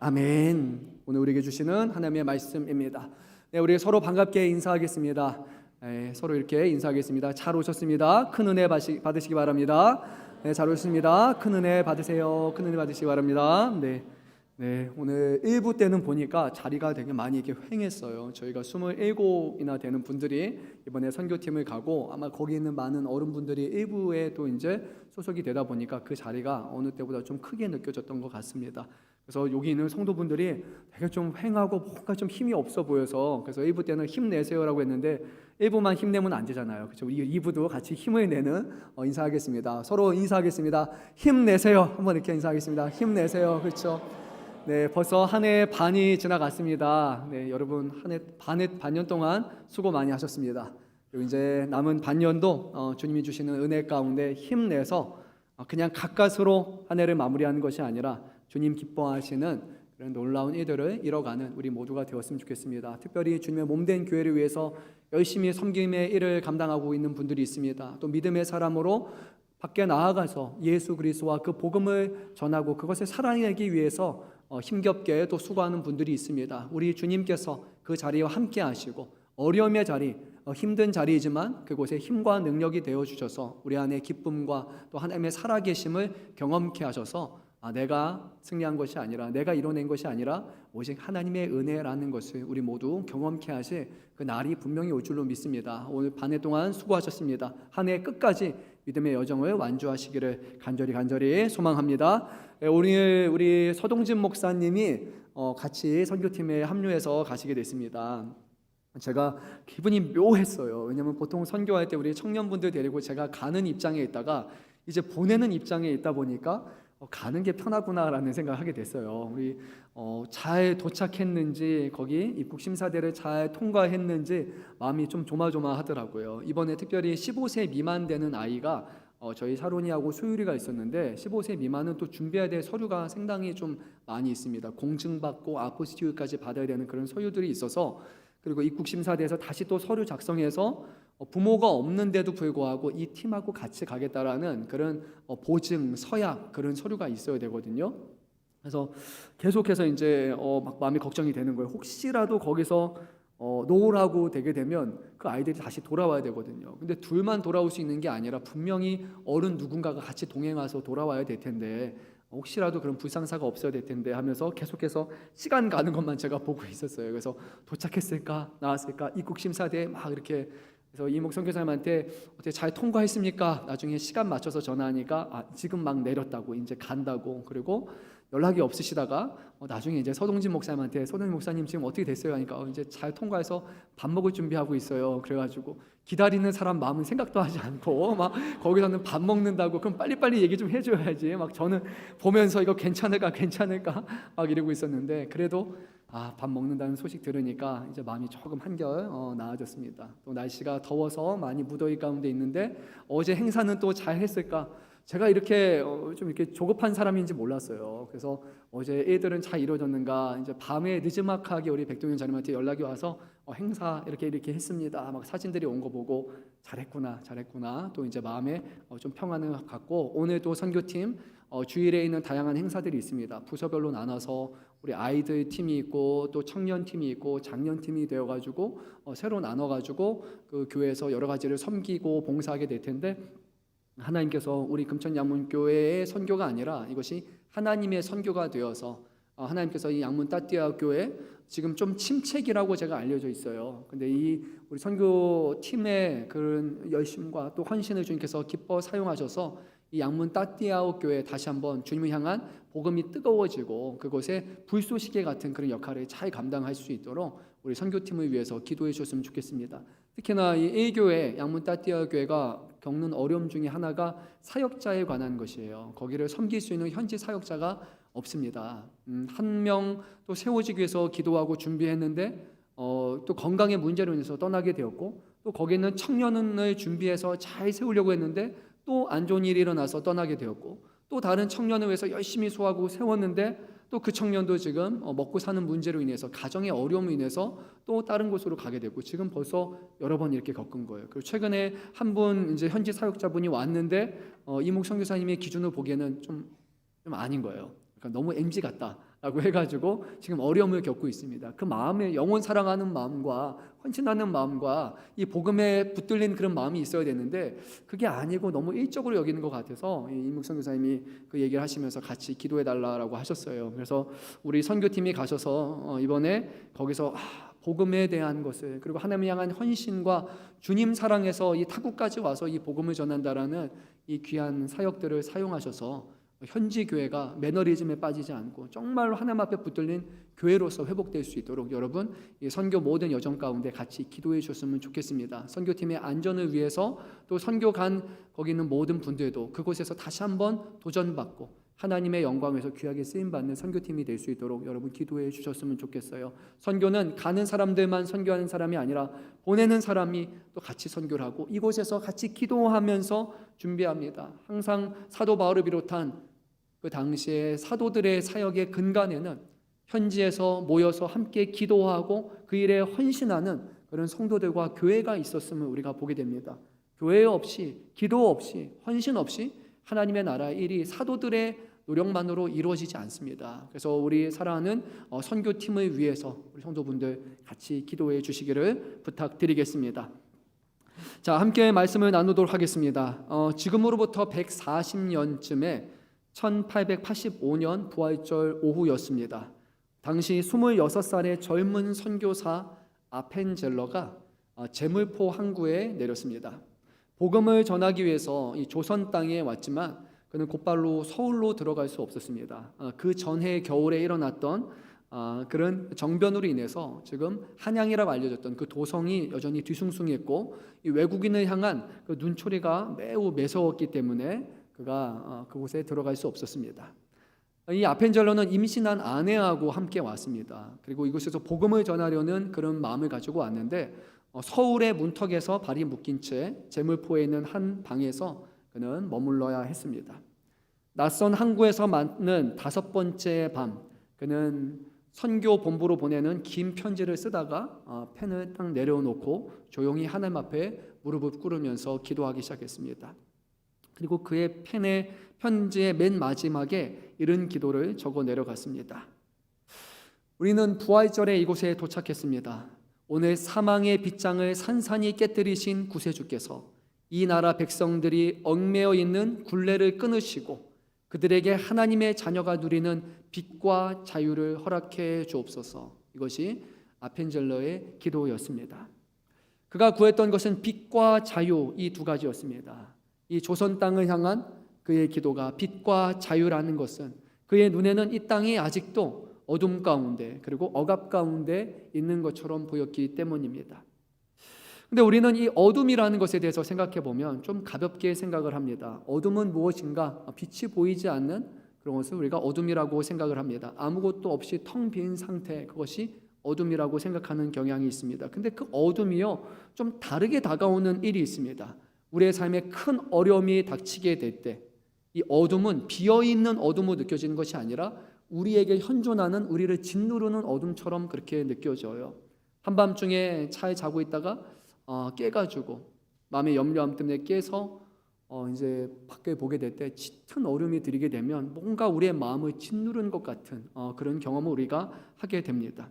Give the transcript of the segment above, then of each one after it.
아멘. 오늘 우리에게 주시는 하나님의 말씀입니다. 네, 우리 서로 반갑게 인사하겠습니다. 서로 이렇게 인사하겠습니다. 잘 오셨습니다. 큰 은혜 받으시기 바랍니다. 네, 잘 오셨습니다. 큰 은혜 받으세요. 큰 은혜 받으시기 바랍니다. 네, 오늘 1부 때는 보니까 자리가 되게 많이 이렇게 횡했어요. 저희가 27이나 되는 분들이 이번에 선교팀을 가고 아마 거기 있는 많은 어른분들이 1부에 또 이제 소속이 되다 보니까 그 자리가 어느 때보다 좀 크게 느껴졌던 것 같습니다. 그래서 여기 있는 성도분들이 되게 좀 횡하고 뭔가 좀 힘이 없어 보여서 그래서 1부 때는 힘내세요라고 했는데 1부만 힘내면 안 되잖아요. 그렇죠? 우리 2부도 같이 힘을 내는 인사하겠습니다. 서로 인사하겠습니다. 힘내세요. 한번 이렇게 인사하겠습니다. 힘내세요. 그렇죠? 네, 벌써 한 해 반이 지나갔습니다. 네, 여러분 한 해 반년 동안 수고 많이 하셨습니다. 그리고 이제 남은 반년도 주님이 주시는 은혜 가운데 힘내서 그냥 가까스로 한 해를 마무리하는 것이 아니라 주님 기뻐하시는 그런 놀라운 일들을 이뤄가는 우리 모두가 되었으면 좋겠습니다. 특별히 주님의 몸된 교회를 위해서 열심히 섬김의 일을 감당하고 있는 분들이 있습니다. 또 믿음의 사람으로 밖에 나아가서 예수 그리스도와 그 복음을 전하고 그것을 살아내기 위해서 힘겹게 또 수고하는 분들이 있습니다. 우리 주님께서 그 자리와 함께 하시고 어려움의 자리, 힘든 자리이지만 그곳에 힘과 능력이 되어주셔서 우리 안에 기쁨과 또 하나님의 살아계심을 경험케 하셔서 내가 승리한 것이 아니라 내가 이뤄낸 것이 아니라 오직 하나님의 은혜라는 것을 우리 모두 경험케 하실 그 날이 분명히 올 줄로 믿습니다. 오늘 반 해 동안 수고하셨습니다. 한 해 끝까지 믿음의 여정을 완주하시기를 간절히 소망합니다. 오늘 우리 서동진 목사님이 같이 선교팀에 합류해서 가시게 됐습니다. 제가 기분이 묘했어요. 왜냐하면 보통 선교할 때 우리 청년분들 데리고 제가 가는 입장에 있다가 이제 보내는 입장에 있다 보니까 가는 게 편하구나라는 생각을 하게 됐어요. 우리 잘 도착했는지 거기 입국 심사대를 잘 통과했는지 마음이 좀 조마조마하더라고요. 이번에 특별히 15세 미만 되는 아이가 저희 사론이하고 소율이가 있었는데 15세 미만은 또 준비해야 될 서류가 상당히 좀 많이 있습니다. 공증받고 아포스티유까지 받아야 되는 그런 서류들이 있어서 그리고 입국 심사대에서 다시 또 서류 작성해서 부모가 없는데도 불구하고 이 팀하고 같이 가겠다라는 그런 보증, 서약 그런 서류가 있어야 되거든요. 그래서 계속해서 이제 막 마음이 걱정이 되는 거예요. 혹시라도 거기서 노라고 되게 되면 그 아이들이 다시 돌아와야 되거든요. 근데 둘만 돌아올 수 있는 게 아니라 분명히 어른 누군가가 같이 동행해서 돌아와야 될 텐데 혹시라도 그런 불상사가 없어야 될 텐데 하면서 계속해서 시간 가는 것만 제가 보고 있었어요. 그래서 도착했을까 나왔을까 입국심사대에 막 이렇게 그래서 이목 선교사님한테 어떻게 잘 통과했습니까? 나중에 시간 맞춰서 전화하니까 지금 막 내렸다고 이제 간다고 그리고 연락이 없으시다가 나중에 이제 서동진 목사님한테 서동진 목사님 지금 어떻게 됐어요? 하니까 이제 잘 통과해서 밥 먹을 준비하고 있어요. 그래가지고 기다리는 사람 마음은 생각도 하지 않고 막 거기서는 밥 먹는다고 그럼 빨리빨리 얘기 좀 해줘야지 막 저는 보면서 이거 괜찮을까 막 이러고 있었는데 그래도 밥 먹는다는 소식 들으니까 이제 마음이 조금 한결 나아졌습니다. 또 날씨가 더워서 많이 무더위 가운데 있는데 어제 행사는 또 잘 했을까? 제가 이렇게 좀 이렇게 조급한 사람인지 몰랐어요. 그래서 어제 애들은 잘 이루어졌는가 이제 밤에 늦지막하게 우리 백동현 장님한테 연락이 와서 행사 이렇게 했습니다. 막 사진들이 온 거 보고 잘했구나. 또 이제 마음에 좀 평안을 갖고 오늘 또 선교팀 주일에 있는 다양한 행사들이 있습니다. 부서별로 나눠서 우리 아이들 팀이 있고 또 청년 팀이 있고 장년 팀이 되어가지고 새로 나눠가지고 그 교회에서 여러 가지를 섬기고 봉사하게 될 텐데. 하나님께서 우리 금천양문교회의 선교가 아니라 이것이 하나님의 선교가 되어서 하나님께서 이 양문 따띠아 교회 지금 좀 침체기라고 제가 알려져 있어요. 근데 이 우리 선교팀의 그런 열심과 또 헌신을 주님께서 기뻐 사용하셔서 이 양문 따띠아 교회 다시 한번 주님을 향한 복음이 뜨거워지고 그곳에 불쏘시개 같은 그런 역할을 잘 감당할 수 있도록 우리 선교팀을 위해서 기도해 주셨으면 좋겠습니다. 특히나 이 A교회 양문 따띠아 교회가 겪는 어려움 중에 하나가 사역자에 관한 것이에요. 거기를 섬길 수 있는 현지 사역자가 없습니다. 한 명 또 세워지기 위해서 기도하고 준비했는데 또 건강의 문제로 인해서 떠나게 되었고 또 거기는 청년을 준비해서 잘 세우려고 했는데 또 안 좋은 일이 일어나서 떠나게 되었고 또 다른 청년을 위해서 열심히 소하고 세웠는데 또 그 청년도 지금 먹고 사는 문제로 인해서 가정의 어려움으로 인해서 또 다른 곳으로 가게 되고 지금 벌써 여러 번 이렇게 겪은 거예요. 그리고 최근에 한 분 이제 현지 사역자분이 왔는데 이목 선교사님의 기준으로 보기에는 좀 아닌 거예요. 그러니까 너무 MG 같다. 라고 해가지고 지금 어려움을 겪고 있습니다. 그 마음에 영혼 사랑하는 마음과 헌신하는 마음과 이 복음에 붙들린 그런 마음이 있어야 되는데 그게 아니고 너무 일적으로 여기는 것 같아서 이묵 선교사님이 그 얘기를 하시면서 같이 기도해 달라고 하셨어요. 그래서 우리 선교팀이 가셔서 이번에 거기서 복음에 대한 것을, 그리고 하나님을 향한 헌신과 주님 사랑에서 이 타국까지 와서 이 복음을 전한다라는 이 귀한 사역들을 사용하셔서 현지 교회가 매너리즘에 빠지지 않고 정말로 하나님 앞에 붙들린 교회로서 회복될 수 있도록 여러분 이 선교 모든 여정 가운데 같이 기도해 주셨으면 좋겠습니다. 선교팀의 안전을 위해서, 또 선교 간 거기 있는 모든 분들도 그곳에서 다시 한번 도전받고 하나님의 영광에서 귀하게 쓰임받는 선교팀이 될 수 있도록 여러분 기도해 주셨으면 좋겠어요. 선교는 가는 사람들만 선교하는 사람이 아니라 보내는 사람이 또 같이 선교를 하고 이곳에서 같이 기도하면서 준비합니다. 항상 사도 바울을 비롯한 그 당시에 사도들의 사역의 근간에는 현지에서 모여서 함께 기도하고 그 일에 헌신하는 그런 성도들과 교회가 있었음을 우리가 보게 됩니다. 교회 없이, 기도 없이, 헌신 없이 하나님의 나라의 일이 사도들의 노력만으로 이루어지지 않습니다. 그래서 우리 사랑하는 선교팀을 위해서 우리 성도분들 같이 기도해 주시기를 부탁드리겠습니다. 자, 함께 말씀을 나누도록 하겠습니다. 지금으로부터 140년쯤에 1885년 부활절 오후였습니다. 당시 26살의 젊은 선교사 아펜젤러가 제물포 항구에 내렸습니다. 복음을 전하기 위해서 이 조선 땅에 왔지만 그는 곧바로 서울로 들어갈 수 없었습니다. 그 전해 겨울에 일어났던 그런 정변으로 인해서 지금 한양이라고 알려졌던 그 도성이 여전히 뒤숭숭했고 이 외국인을 향한 그 눈초리가 매우 매서웠기 때문에 그가 그곳에 들어갈 수 없었습니다. 이 아펜젤러는 임신한 아내하고 함께 왔습니다. 그리고 이곳에서 복음을 전하려는 그런 마음을 가지고 왔는데 서울의 문턱에서 발이 묶인 채 제물포에 있는 한 방에서 그는 머물러야 했습니다. 낯선 항구에서 맞는 5번째 밤, 그는 선교 본부로 보내는 긴 편지를 쓰다가 펜을 딱 내려놓고 조용히 하나님 앞에 무릎을 꿇으면서 기도하기 시작했습니다. 그리고 그의 편지의 맨 마지막에 이런 기도를 적어 내려갔습니다. 우리는 부활절에 이곳에 도착했습니다. 오늘 사망의 빗장을 산산히 깨뜨리신 구세주께서 이 나라 백성들이 얽매여 있는 굴레를 끊으시고 그들에게 하나님의 자녀가 누리는 빛과 자유를 허락해 주옵소서. 이것이 아펜젤러의 기도였습니다. 그가 구했던 것은 빛과 자유, 이 두 가지였습니다. 이 조선 땅을 향한 그의 기도가 빛과 자유라는 것은 그의 눈에는 이 땅이 아직도 어둠 가운데 그리고 억압 가운데 있는 것처럼 보였기 때문입니다. 근데 우리는 이 어둠이라는 것에 대해서 생각해 보면 좀 가볍게 생각을 합니다. 어둠은 무엇인가? 빛이 보이지 않는 그런 것을 우리가 어둠이라고 생각을 합니다. 아무것도 없이 텅 빈 상태, 그것이 어둠이라고 생각하는 경향이 있습니다. 근데 그 어둠이요, 좀 다르게 다가오는 일이 있습니다. 우리의 삶에 큰 어려움이 닥치게 될 때 이 어둠은 비어있는 어둠으로 느껴지는 것이 아니라 우리에게 현존하는, 우리를 짓누르는 어둠처럼 그렇게 느껴져요. 한밤중에 차에 자고 있다가 깨가지고 마음의 염려함 때문에 깨서 이제 밖에 보게 될 때 짙은 얼음이 들이게 되면 뭔가 우리의 마음을 짓누르는 것 같은 그런 경험을 우리가 하게 됩니다.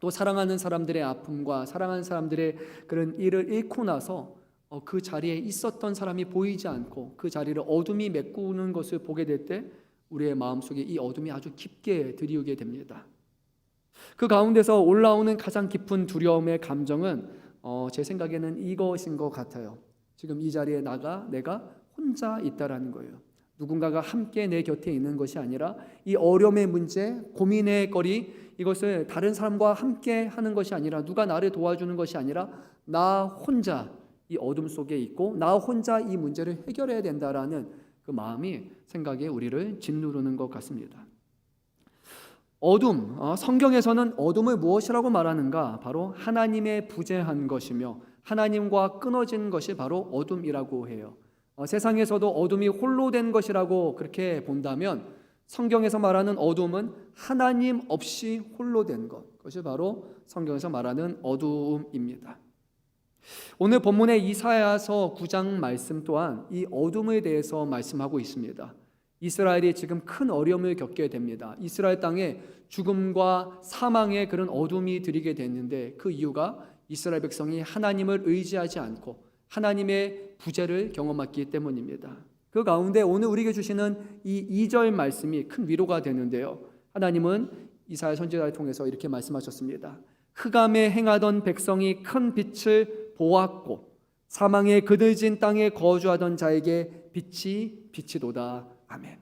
또 사랑하는 사람들의 아픔과 사랑하는 사람들의 그런 일을 잃고 나서 그 자리에 있었던 사람이 보이지 않고 그 자리를 어둠이 메꾸는 것을 보게 될 때 우리의 마음속에 이 어둠이 아주 깊게 들이우게 됩니다. 그 가운데서 올라오는 가장 깊은 두려움의 감정은 제 생각에는 이것인 것 같아요. 지금 이 자리에 내가 혼자 있다라는 거예요. 누군가가 함께 내 곁에 있는 것이 아니라 이 어려움의 문제, 고민의 거리, 이것을 다른 사람과 함께 하는 것이 아니라 누가 나를 도와주는 것이 아니라 나 혼자 이 어둠 속에 있고 나 혼자 이 문제를 해결해야 된다라는 그 마음이 생각에 우리를 짓누르는 것 같습니다. 어둠, 성경에서는 어둠을 무엇이라고 말하는가? 바로 하나님의 부재한 것이며 하나님과 끊어진 것이 바로 어둠이라고 해요. 세상에서도 어둠이 홀로 된 것이라고 그렇게 본다면 성경에서 말하는 어둠은 하나님 없이 홀로 된 것, 그것이 바로 성경에서 말하는 어둠입니다. 오늘 본문의 이사야서 9장 말씀 또한 이 어둠에 대해서 말씀하고 있습니다. 이스라엘이 지금 큰 어려움을 겪게 됩니다. 이스라엘 땅에 죽음과 사망의 그런 어둠이 들이게 됐는데 그 이유가 이스라엘 백성이 하나님을 의지하지 않고 하나님의 부재를 경험했기 때문입니다. 그 가운데 오늘 우리에게 주시는 이 2절 말씀이 큰 위로가 되는데요. 하나님은 이사야 선지자를 통해서 이렇게 말씀하셨습니다. 흑암에 행하던 백성이 큰 빛을 보았고 사망의 그늘진 땅에 거주하던 자에게 빛이 비치도다. 아멘.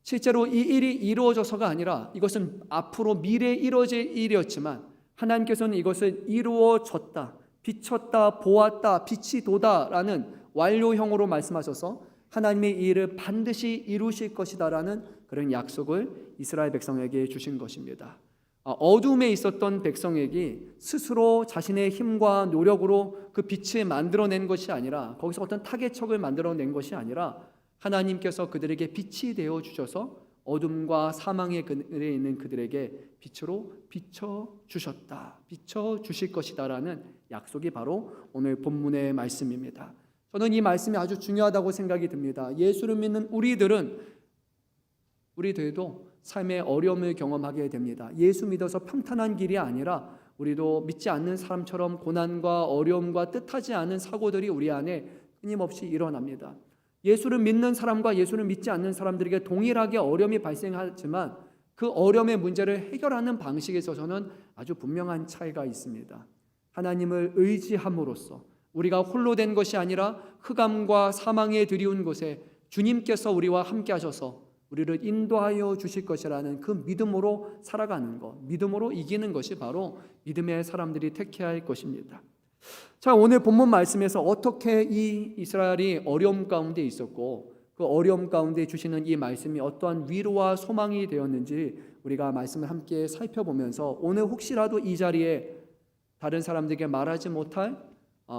실제로 이 일이 이루어져서가 아니라 이것은 앞으로 미래에 이루어질 일이었지만 하나님께서는 이것을 이루어졌다, 비쳤다, 보았다, 빛이 도다라는 완료형으로 말씀하셔서 하나님의 이 일을 반드시 이루실 것이다라는 그런 약속을 이스라엘 백성에게 주신 것입니다. 어둠에 있었던 백성에게 스스로 자신의 힘과 노력으로 그 빛을 만들어낸 것이 아니라 거기서 어떤 타개척을 만들어낸 것이 아니라 하나님께서 그들에게 빛이 되어 주셔서 어둠과 사망의 그늘에 있는 그들에게 빛으로 비춰주셨다, 비춰주실 것이다라는 약속이 바로 오늘 본문의 말씀입니다. 저는 이 말씀이 아주 중요하다고 생각이 듭니다. 예수를 믿는 우리들도 삶의 어려움을 경험하게 됩니다. 예수 믿어서 평탄한 길이 아니라 우리도 믿지 않는 사람처럼 고난과 어려움과 뜻하지 않은 사고들이 우리 안에 끊임없이 일어납니다. 예수를 믿는 사람과 예수를 믿지 않는 사람들에게 동일하게 어려움이 발생하지만 그 어려움의 문제를 해결하는 방식에 있어서는 아주 분명한 차이가 있습니다. 하나님을 의지함으로써 우리가 홀로 된 것이 아니라 흑암과 사망에 들이운 곳에 주님께서 우리와 함께 하셔서 우리를 인도하여 주실 것이라는 그 믿음으로 살아가는 것, 믿음으로 이기는 것이 바로 믿음의 사람들이 택해야 할 것입니다. 자, 오늘 본문 말씀에서 어떻게 이 이스라엘이 어려움 가운데 있었고 그 어려움 가운데 주시는 이 말씀이 어떠한 위로와 소망이 되었는지 우리가 말씀을 함께 살펴보면서 오늘 혹시라도 이 자리에 다른 사람들에게 말하지 못할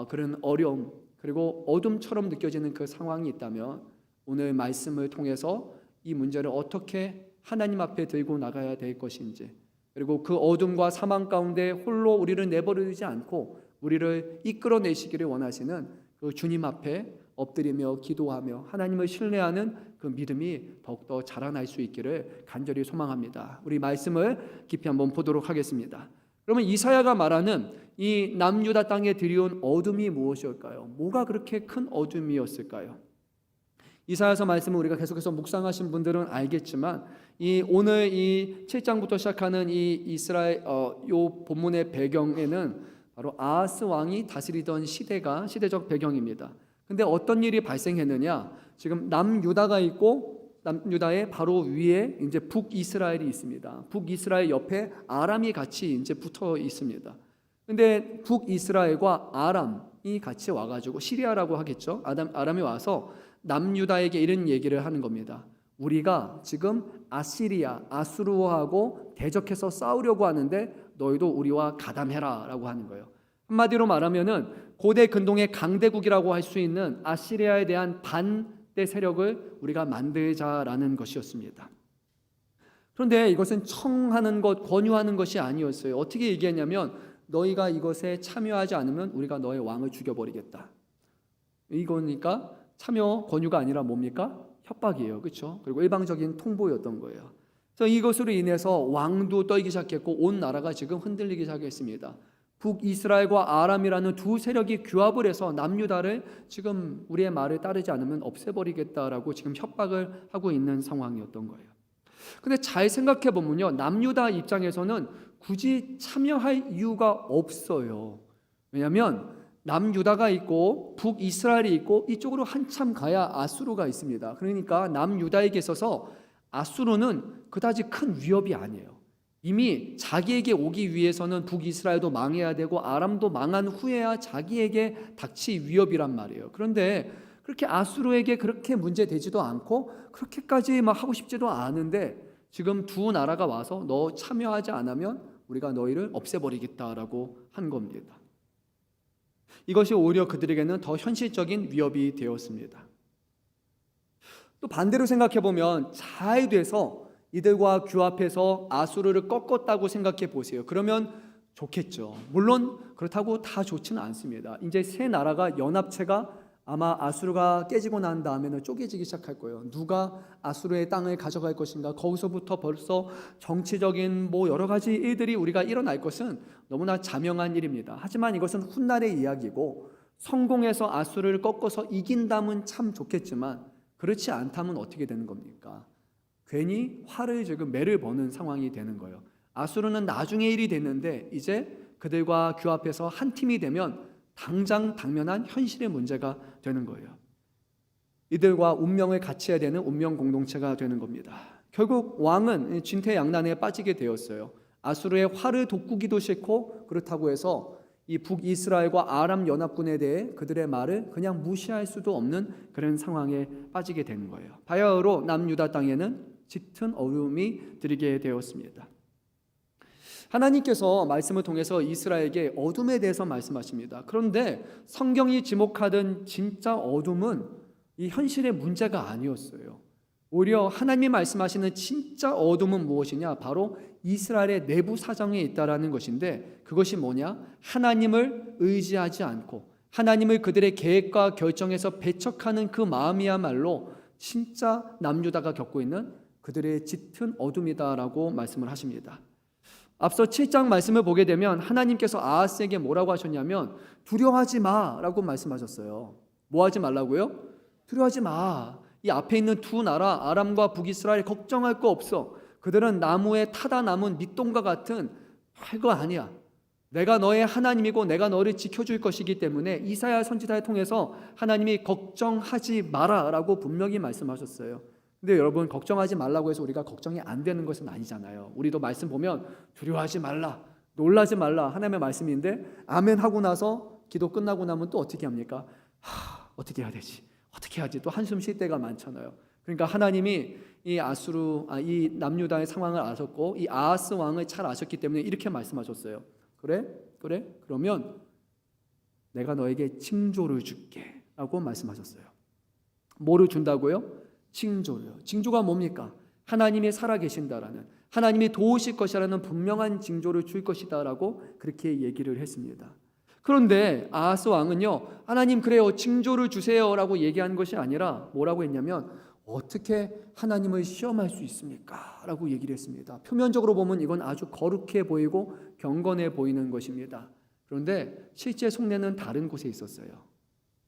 그런 어려움 그리고 어둠처럼 느껴지는 그 상황이 있다면 오늘 말씀을 통해서 이 문제를 어떻게 하나님 앞에 들고 나가야 될 것인지 그리고 그 어둠과 사망 가운데 홀로 우리를 내버리지 않고 우리를 이끌어내시기를 원하시는 그 주님 앞에 엎드리며 기도하며 하나님을 신뢰하는 그 믿음이 더욱더 자라날 수 있기를 간절히 소망합니다. 우리 말씀을 깊이 한번 보도록 하겠습니다. 그러면 이사야가 말하는 이 남유다 땅에 들이온 어둠이 무엇일까요? 뭐가 그렇게 큰 어둠이었을까요? 이사야서 말씀을 우리가 계속해서 묵상하신 분들은 알겠지만 오늘 이 7장부터 시작하는 이 이스라엘 요 본문의 배경에는 바로 아하스 왕이 다스리던 시대적 배경입니다. 근데 어떤 일이 발생했느냐? 지금 남유다가 있고 남유다의 바로 위에 이제 북이스라엘이 있습니다. 북이스라엘 옆에 아람이 같이 이제 붙어 있습니다. 근데 북이스라엘과 아람이 같이 와가지고 시리아라고 하겠죠. 아람이 와서 남유다에게 이런 얘기를 하는 겁니다. 우리가 지금 아수르하고 대적해서 싸우려고 하는데 너희도 우리와 가담해라 라고 하는 거예요. 한마디로 말하면은 고대 근동의 강대국이라고 할 수 있는 아시리아에 대한 반대 세력을 우리가 만들자라는 것이었습니다. 그런데 이것은 청하는 것, 권유하는 것이 아니었어요. 어떻게 얘기했냐면 너희가 이것에 참여하지 않으면 우리가 너의 왕을 죽여버리겠다. 이거니까 참여 권유가 아니라 뭡니까? 협박이에요. 그렇죠? 그리고 일방적인 통보였던 거예요. 그래서 이것으로 인해서 왕도 떨기 시작했고 온 나라가 지금 흔들리기 시작했습니다. 북이스라엘과 아람이라는 두 세력이 규합을 해서 남유다를 지금 우리의 말을 따르지 않으면 없애버리겠다라고 지금 협박을 하고 있는 상황이었던 거예요. 근데 잘 생각해 보면요, 남유다 입장에서는 굳이 참여할 이유가 없어요. 왜냐하면 남유다가 있고 북이스라엘이 있고 이쪽으로 한참 가야 아수르가 있습니다. 그러니까 남유다에게 있어서 아수르는 그다지 큰 위협이 아니에요. 이미 자기에게 오기 위해서는 북이스라엘도 망해야 되고 아람도 망한 후에야 자기에게 닥칠 위협이란 말이에요. 그런데 그렇게 아수르에게 그렇게 문제되지도 않고 그렇게까지 막 하고 싶지도 않은데 지금 두 나라가 와서 너 참여하지 않으면 우리가 너희를 없애버리겠다라고 한 겁니다. 이것이 오히려 그들에게는 더 현실적인 위협이 되었습니다. 또 반대로 생각해 보면 잘 돼서 이들과 규합해서 아수르를 꺾었다고 생각해 보세요. 그러면 좋겠죠. 물론 그렇다고 다 좋지는 않습니다. 이제 세 나라가 연합체가 아마 아수르가 깨지고 난 다음에는 쪼개지기 시작할 거예요. 누가 아수르의 땅을 가져갈 것인가. 거기서부터 벌써 정치적인 여러 가지 일들이 우리가 일어날 것은 너무나 자명한 일입니다. 하지만 이것은 훗날의 이야기고, 성공해서 아수르를 꺾어서 이긴다면 참 좋겠지만 그렇지 않다면 어떻게 되는 겁니까? 괜히 화를 지금 매를 버는 상황이 되는 거예요. 아수르는 나중에 일이 됐는데 이제 그들과 규합해서 한 팀이 되면 당면한 현실의 문제가 되는 거예요. 이들과 운명을 같이 해야 되는 운명 공동체가 되는 겁니다. 결국 왕은 진퇴양난에 빠지게 되었어요. 아수르의 화를 돋구기도 싫고, 그렇다고 해서 이 북이스라엘과 아람 연합군에 대해 그들의 말을 그냥 무시할 수도 없는 그런 상황에 빠지게 되는 거예요. 바야흐로 남유다 땅에는 짙은 어둠이 들게 되었습니다. 하나님께서 말씀을 통해서 이스라엘에게 어둠에 대해서 말씀하십니다. 그런데 성경이 지목하던 진짜 어둠은 이 현실의 문제가 아니었어요. 오히려 하나님이 말씀하시는 진짜 어둠은 무엇이냐? 바로 이스라엘의 내부 사정에 있다라는 것인데, 그것이 뭐냐? 하나님을 의지하지 않고 하나님을 그들의 계획과 결정에서 배척하는 그 마음이야말로 진짜 남유다가 겪고 있는 그들의 짙은 어둠이다라고 말씀을 하십니다. 앞서 7장 말씀을 보게 되면 하나님께서 아하스에게 뭐라고 하셨냐면 두려워하지 마라고 말씀하셨어요. 뭐 하지 말라고요? 두려워하지 마. 이 앞에 있는 두 나라 아람과 북이스라엘 걱정할 거 없어. 그들은 나무에 타다 남은 밑동과 같은 별거 아니야. 내가 너의 하나님이고 내가 너를 지켜줄 것이기 때문에 이사야 선지자를 통해서 하나님이 걱정하지 마라라고 분명히 말씀하셨어요. 근데 여러분, 걱정하지 말라고 해서 우리가 걱정이 안 되는 것은 아니잖아요. 우리도 말씀 보면 두려워하지 말라, 놀라지 말라 하나님의 말씀인데, 아멘 하고 나서 기도 끝나고 나면 또 어떻게 합니까? 어떻게 해야 되지? 어떻게 하지? 또 한숨 쉴 때가 많잖아요. 그러니까 하나님이 이 남유다의 상황을 아셨고 이 아하스 왕을 잘 아셨기 때문에 이렇게 말씀하셨어요. 그래? 그러면 내가 너에게 징조를 줄게 라고 말씀하셨어요. 뭐를 준다고요? 징조요. 징조가 뭡니까? 하나님이 살아계신다라는, 하나님이 도우실 것이라는 분명한 징조를 줄 것이다라고 그렇게 얘기를 했습니다. 그런데 아하스 왕은요, 하나님 그래요, 징조를 주세요라고 얘기한 것이 아니라 뭐라고 했냐면 어떻게 하나님을 시험할 수 있습니까? 라고 얘기를 했습니다. 표면적으로 보면 이건 아주 거룩해 보이고 경건해 보이는 것입니다. 그런데 실제 속내는 다른 곳에 있었어요.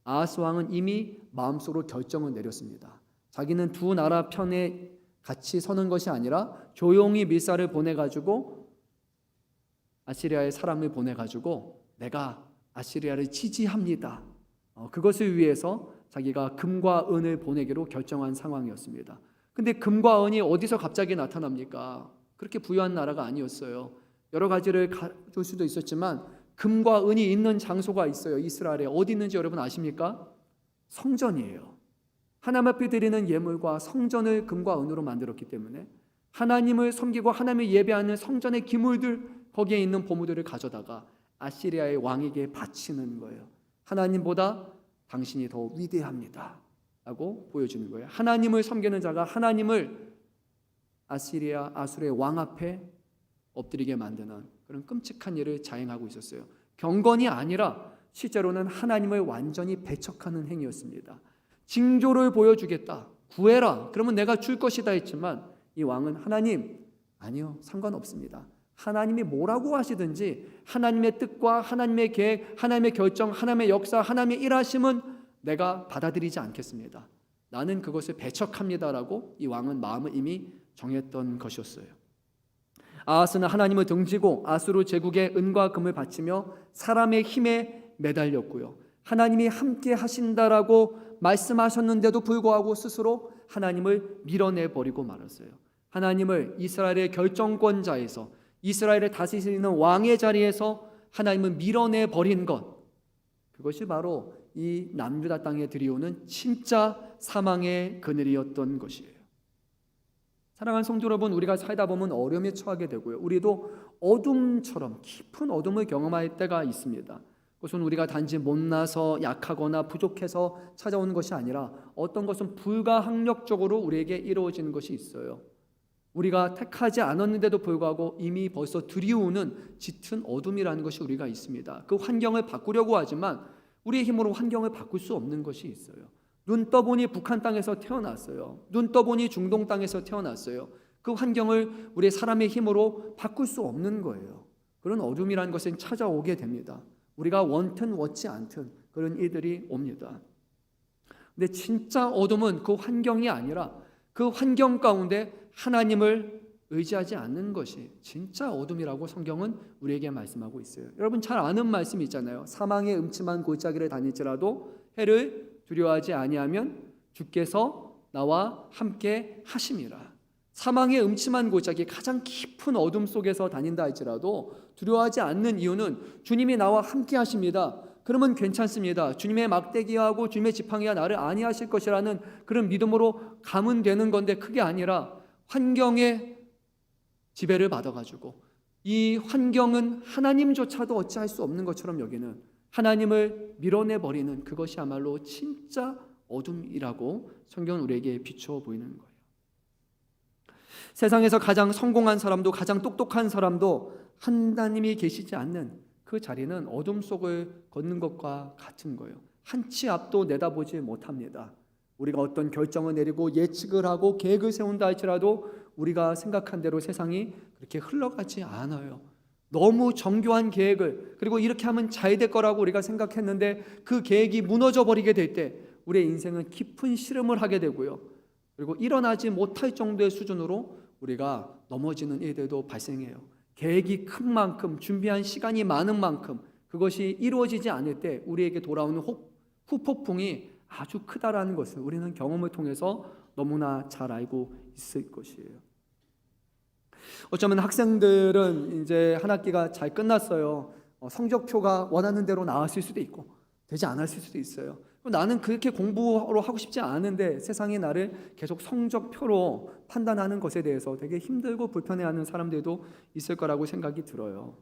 아하스 왕은 이미 마음속으로 결정을 내렸습니다. 자기는 두 나라 편에 같이 서는 것이 아니라 조용히 밀사를 보내가지고 아시리아의 사람을 보내가지고 내가 아시리아를 치지합니다. 그것을 위해서 자기가 금과 은을 보내기로 결정한 상황이었습니다. 근데 금과 은이 어디서 갑자기 나타납니까? 그렇게 부유한 나라가 아니었어요. 여러 가지를 가질 수도 있었지만 금과 은이 있는 장소가 있어요. 이스라엘에 어디 있는지 여러분 아십니까? 성전이에요. 하나님 앞에 드리는 예물과 성전을 금과 은으로 만들었기 때문에 하나님을 섬기고 하나님을 예배하는 성전의 기물들, 거기에 있는 보물들을 가져다가 아시리아의 왕에게 바치는 거예요. 하나님보다 당신이 더 위대합니다 라고 보여주는 거예요. 하나님을 섬기는 자가 하나님을 아수르의 왕 앞에 엎드리게 만드는 그런 끔찍한 일을 자행하고 있었어요. 경건이 아니라 실제로는 하나님을 완전히 배척하는 행위였습니다. 징조를 보여주겠다, 구해라, 그러면 내가 줄 것이다 했지만 이 왕은 하나님, 아니요, 상관없습니다. 하나님이 뭐라고 하시든지 하나님의 뜻과 하나님의 계획, 하나님의 결정, 하나님의 역사, 하나님의 일하심은 내가 받아들이지 않겠습니다. 나는 그것을 배척합니다라고 이 왕은 마음을 이미 정했던 것이었어요. 아하스는 하나님을 등지고 아수르 제국의 은과 금을 바치며 사람의 힘에 매달렸고요, 하나님이 함께 하신다라고 말씀하셨는데도 불구하고 스스로 하나님을 밀어내버리고 말았어요. 하나님을 이스라엘의 결정권자에서, 이스라엘을 다스리는 왕의 자리에서 하나님을 밀어내버린 것, 그것이 바로 이 남유다 땅에 들이오는 진짜 사망의 그늘이었던 것이에요. 사랑하는 성도 여러분, 우리가 살다 보면 어려움에 처하게 되고요, 우리도 어둠처럼 깊은 어둠을 경험할 때가 있습니다. 그것은 우리가 단지 못나서 약하거나 부족해서 찾아오는 것이 아니라 어떤 것은 불가항력적으로 우리에게 이루어지는 것이 있어요. 우리가 택하지 않았는데도 불구하고 이미 벌써 들이오는 짙은 어둠이라는 것이 우리가 있습니다. 그 환경을 바꾸려고 하지만 우리의 힘으로 환경을 바꿀 수 없는 것이 있어요. 눈 떠보니 북한 땅에서 태어났어요. 눈 떠보니 중동 땅에서 태어났어요. 그 환경을 우리의 사람의 힘으로 바꿀 수 없는 거예요. 그런 어둠이라는 것은 찾아오게 됩니다. 우리가 원튼 원치 않든 그런 일들이 옵니다. 근데 진짜 어둠은 그 환경이 아니라 그 환경 가운데 하나님을 의지하지 않는 것이 진짜 어둠이라고 성경은 우리에게 말씀하고 있어요. 여러분 잘 아는 말씀이 있잖아요. 사망의 음침한 골짜기를 다닐지라도 해를 두려워하지 아니하면 주께서 나와 함께 하심이라. 사망의 음침한 골짜기, 가장 깊은 어둠 속에서 다닌다 할지라도 두려워하지 않는 이유는 주님이 나와 함께 하십니다. 그러면 괜찮습니다. 주님의 막대기하고 주님의 지팡이가 나를 안위하실 것이라는 그런 믿음으로 가면 되는 건데, 그게 아니라 환경의 지배를 받아가지고 이 환경은 하나님조차도 어찌할 수 없는 것처럼 여기는, 하나님을 밀어내버리는 그것이야말로 진짜 어둠이라고 성경은 우리에게 비추어 보이는 거예요. 세상에서 가장 성공한 사람도 가장 똑똑한 사람도 하나님이 계시지 않는 그 자리는 어둠 속을 걷는 것과 같은 거예요. 한 치 앞도 내다보지 못합니다. 우리가 어떤 결정을 내리고 예측을 하고 계획을 세운다 할지라도 우리가 생각한 대로 세상이 그렇게 흘러가지 않아요. 너무 정교한 계획을, 그리고 이렇게 하면 잘 될 거라고 우리가 생각했는데 그 계획이 무너져 버리게 될 때 우리의 인생은 깊은 시름을 하게 되고요. 그리고 일어나지 못할 정도의 수준으로 우리가 넘어지는 일들도 발생해요. 계획이 큰 만큼, 준비한 시간이 많은 만큼 그것이 이루어지지 않을 때 우리에게 돌아오는 후폭풍이 아주 크다라는 것을 우리는 경험을 통해서 너무나 잘 알고 있을 것이에요. 어쩌면 학생들은 이제 한 학기가 잘 끝났어요. 성적표가 원하는 대로 나왔을 수도 있고 되지 않았을 수도 있어요. 나는 그렇게 공부로 하고 싶지 않은데 세상이 나를 계속 성적표로 판단하는 것에 대해서 되게 힘들고 불편해하는 사람들도 있을 거라고 생각이 들어요.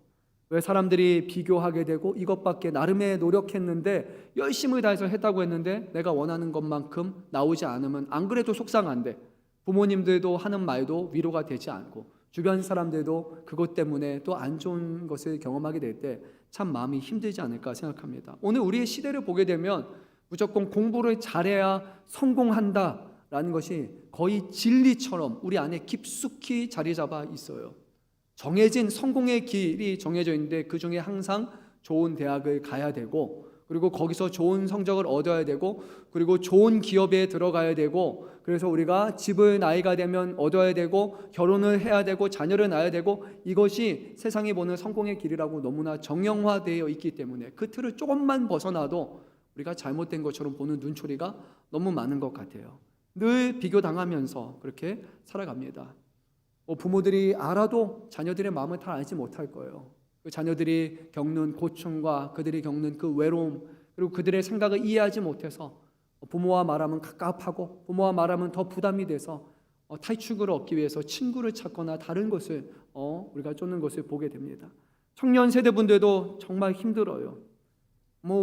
왜 사람들이 비교하게 되고 이것밖에 나름의 노력했는데 열심을 다해서 했다고 했는데 내가 원하는 것만큼 나오지 않으면 안 그래도 속상한데, 부모님들도 하는 말도 위로가 되지 않고 주변 사람들도 그것 때문에 또 안 좋은 것을 경험하게 될 때 참 마음이 힘들지 않을까 생각합니다. 오늘 우리의 시대를 보게 되면 무조건 공부를 잘해야 성공한다라는 것이 거의 진리처럼 우리 안에 깊숙이 자리 잡아 있어요. 정해진 성공의 길이 정해져 있는데 그 중에 항상 좋은 대학을 가야 되고, 그리고 거기서 좋은 성적을 얻어야 되고, 그리고 좋은 기업에 들어가야 되고, 그래서 우리가 집을 나이가 되면 얻어야 되고, 결혼을 해야 되고, 자녀를 낳아야 되고, 이것이 세상이 보는 성공의 길이라고 너무나 정형화되어 있기 때문에 그 틀을 조금만 벗어나도 우리가 잘못된 것처럼 보는 눈초리가 너무 많은 것 같아요. 늘 비교당하면서 그렇게 살아갑니다. 부모들이 알아도 자녀들의 마음을 다 알지 못할 거예요. 그 자녀들이 겪는 고충과 그들이 겪는 그 외로움, 그리고 그들의 생각을 이해하지 못해서 부모와 말하면 갑갑하고 부모와 말하면 더 부담이 돼서 탈출구를 얻기 위해서 친구를 찾거나 다른 것을 우리가 쫓는 것을 보게 됩니다. 청년 세대분들도 정말 힘들어요.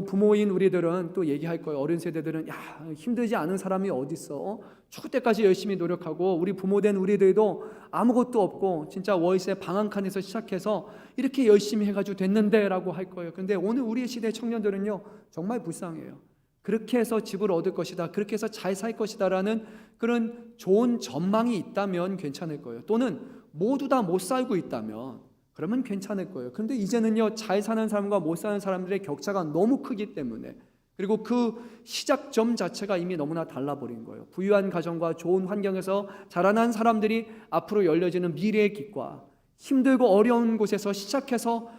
부모인 우리들은 또 얘기할 거예요. 어린 세대들은 힘들지 않은 사람이 어딨어? 죽을 때까지 열심히 노력하고, 우리 부모된 우리들도 아무것도 없고 진짜 월세 방 한 칸에서 시작해서 이렇게 열심히 해가지고 됐는데 라고 할 거예요. 근데 오늘 우리의 시대 청년들은요 정말 불쌍해요. 그렇게 해서 집을 얻을 것이다, 그렇게 해서 잘 살 것이다 라는 그런 좋은 전망이 있다면 괜찮을 거예요. 또는 모두 다 못 살고 있다면 그러면 괜찮을 거예요. 그런데 이제는요 잘 사는 사람과 못 사는 사람들의 격차가 너무 크기 때문에, 그리고 그 시작점 자체가 이미 너무나 달라버린 거예요. 부유한 가정과 좋은 환경에서 자라난 사람들이 앞으로 열려지는 미래의 길과 힘들고 어려운 곳에서 시작해서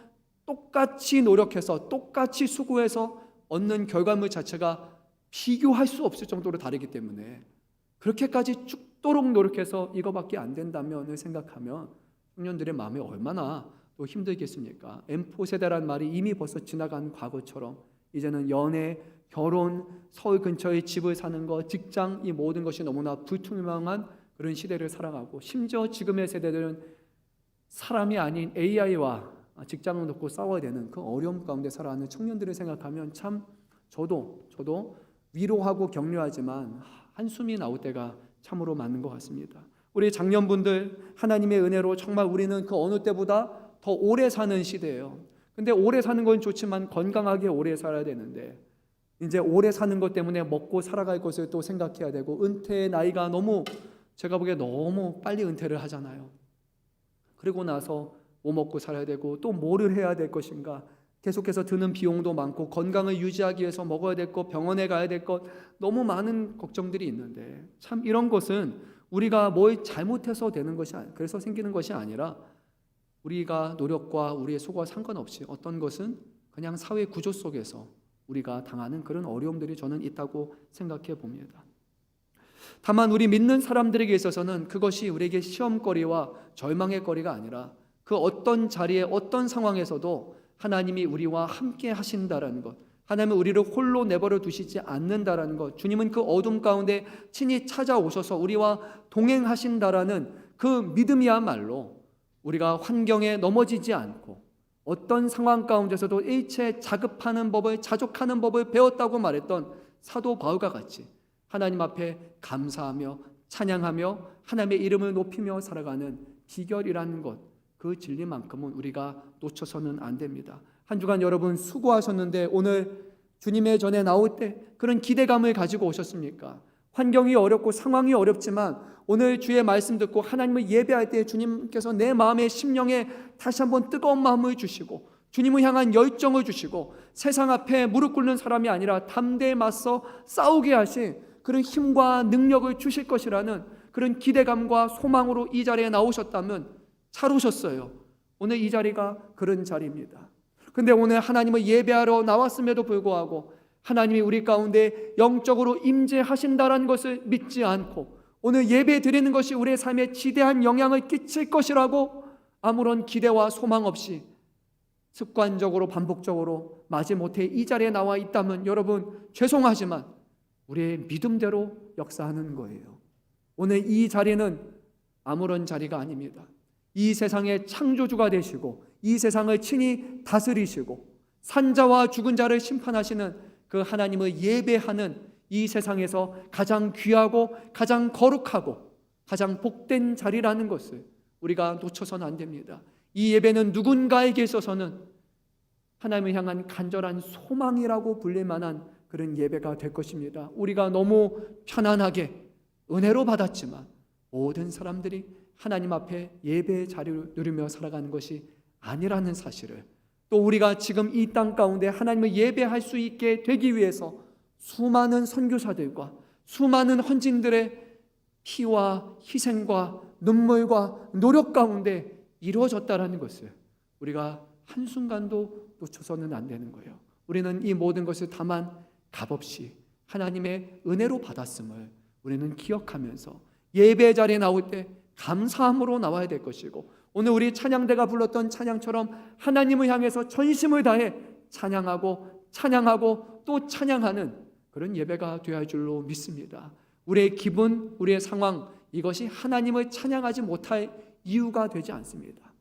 똑같이 노력해서 똑같이 수고해서 얻는 결과물 자체가 비교할 수 없을 정도로 다르기 때문에, 그렇게까지 죽도록 노력해서 이거밖에 안 된다면 생각하면 청년들의 마음이 얼마나 또 힘들겠습니까? M4 세대란 말이 이미 벌써 지나간 과거처럼 이제는 연애, 결혼, 서울 근처에 집을 사는 것, 직장, 이 모든 것이 너무나 불투명한 그런 시대를 살아가고, 심지어 지금의 세대들은 사람이 아닌 AI와 직장을 놓고 싸워야 되는 그 어려움 가운데 살아가는 청년들을 생각하면 참 저도 위로하고 격려하지만 한숨이 나올 때가 참으로 많은 것 같습니다. 우리 장년분들, 하나님의 은혜로 정말 우리는 그 어느 때보다 더 오래 사는 시대예요. 근데 오래 사는 건 좋지만 건강하게 오래 살아야 되는데, 이제 오래 사는 것 때문에 먹고 살아갈 것을 또 생각해야 되고, 은퇴의 나이가 너무, 제가 보기에 너무 빨리 은퇴를 하잖아요. 그리고 나서 뭐 먹고 살아야 되고 또 뭐를 해야 될 것인가, 계속해서 드는 비용도 많고 건강을 유지하기 위해서 먹어야 될 것, 병원에 가야 될 것, 너무 많은 걱정들이 있는데, 참 이런 것은 우리가 뭘 잘못해서 되는 것이 그래서 생기는 것이 아니라 우리가 노력과 우리의 수고와 상관없이 어떤 것은 그냥 사회 구조 속에서 우리가 당하는 그런 어려움들이 저는 있다고 생각해 봅니다. 다만 우리 믿는 사람들에게 있어서는 그것이 우리에게 시험거리와 절망의 거리가 아니라 그 어떤 자리에 어떤 상황에서도 하나님이 우리와 함께 하신다라는 것, 하나님은 우리를 홀로 내버려 두시지 않는다라는 것, 주님은 그 어둠 가운데 친히 찾아오셔서 우리와 동행하신다라는 그 믿음이야말로 우리가 환경에 넘어지지 않고 어떤 상황 가운데서도 일체 자급하는 법을, 자족하는 법을 배웠다고 말했던 사도 바울과 같이 하나님 앞에 감사하며 찬양하며 하나님의 이름을 높이며 살아가는 비결이라는 것, 그 진리만큼은 우리가 놓쳐서는 안 됩니다. 한 주간 여러분 수고하셨는데 오늘 주님의 전에 나올 때 그런 기대감을 가지고 오셨습니까? 환경이 어렵고 상황이 어렵지만 오늘 주의 말씀 듣고 하나님을 예배할 때 주님께서 내 마음의 심령에 다시 한번 뜨거운 마음을 주시고 주님을 향한 열정을 주시고 세상 앞에 무릎 꿇는 사람이 아니라 담대히 맞서 싸우게 하신 그런 힘과 능력을 주실 것이라는 그런 기대감과 소망으로 이 자리에 나오셨다면 잘 오셨어요. 오늘 이 자리가 그런 자리입니다. 근데 오늘 하나님을 예배하러 나왔음에도 불구하고 하나님이 우리 가운데 영적으로 임재하신다는 것을 믿지 않고 오늘 예배 드리는 것이 우리의 삶에 지대한 영향을 끼칠 것이라고 아무런 기대와 소망 없이 습관적으로 반복적으로 마지못해 이 자리에 나와 있다면 여러분 죄송하지만 우리의 믿음대로 역사하는 거예요. 오늘 이 자리는 아무런 자리가 아닙니다. 이 세상의 창조주가 되시고 이 세상을 친히 다스리시고 산자와 죽은 자를 심판하시는 그 하나님을 예배하는 이 세상에서 가장 귀하고 가장 거룩하고 가장 복된 자리라는 것을 우리가 놓쳐서는 안 됩니다. 이 예배는 누군가에게 있어서는 하나님을 향한 간절한 소망이라고 불릴 만한 그런 예배가 될 것입니다. 우리가 너무 편안하게 은혜로 받았지만 모든 사람들이 하나님 앞에 예배의 자리를 누리며 살아가는 것이 아니라는 사실을, 또 우리가 지금 이 땅 가운데 하나님을 예배할 수 있게 되기 위해서 수많은 선교사들과 수많은 헌신들의 피와 희생과 눈물과 노력 가운데 이루어졌다라는 것을 우리가 한순간도 놓쳐서는 안 되는 거예요. 우리는 이 모든 것을 다만 값없이 하나님의 은혜로 받았음을 우리는 기억하면서 예배 자리에 나올 때 감사함으로 나와야 될 것이고, 오늘 우리 찬양대가 불렀던 찬양처럼 하나님을 향해서 전심을 다해 찬양하고 찬양하고 또 찬양하는 그런 예배가 되어야 할 줄로 믿습니다. 우리의 기분, 우리의 상황, 이것이 하나님을 찬양하지 못할 이유가 되지 않습니다.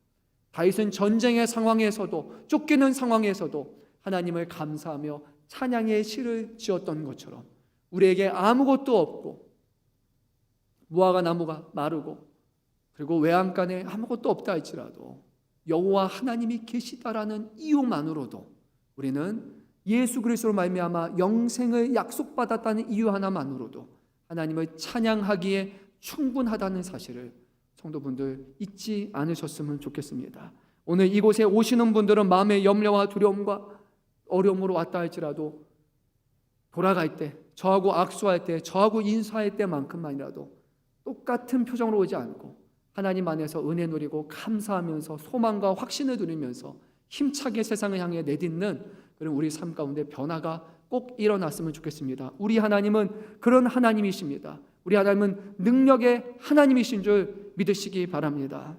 다윗은 전쟁의 상황에서도 쫓기는 상황에서도 하나님을 감사하며 찬양의 시를 지었던 것처럼 우리에게 아무것도 없고 무화과 나무가 마르고 그리고 외양간에 아무것도 없다 할지라도 여호와 하나님이 계시다라는 이유만으로도 우리는 예수 그리스도로 말미암아 영생을 약속받았다는 이유 하나만으로도 하나님을 찬양하기에 충분하다는 사실을 성도분들 잊지 않으셨으면 좋겠습니다. 오늘 이곳에 오시는 분들은 마음의 염려와 두려움과 어려움으로 왔다 할지라도 돌아갈 때, 저하고 악수할 때, 저하고 인사할 때만큼만이라도 똑같은 표정으로 오지 않고 하나님 안에서 은혜 누리고 감사하면서 소망과 확신을 누리면서 힘차게 세상을 향해 내딛는 그런 우리 삶 가운데 변화가 꼭 일어났으면 좋겠습니다. 우리 하나님은 그런 하나님이십니다. 우리 하나님은 능력의 하나님이신 줄 믿으시기 바랍니다.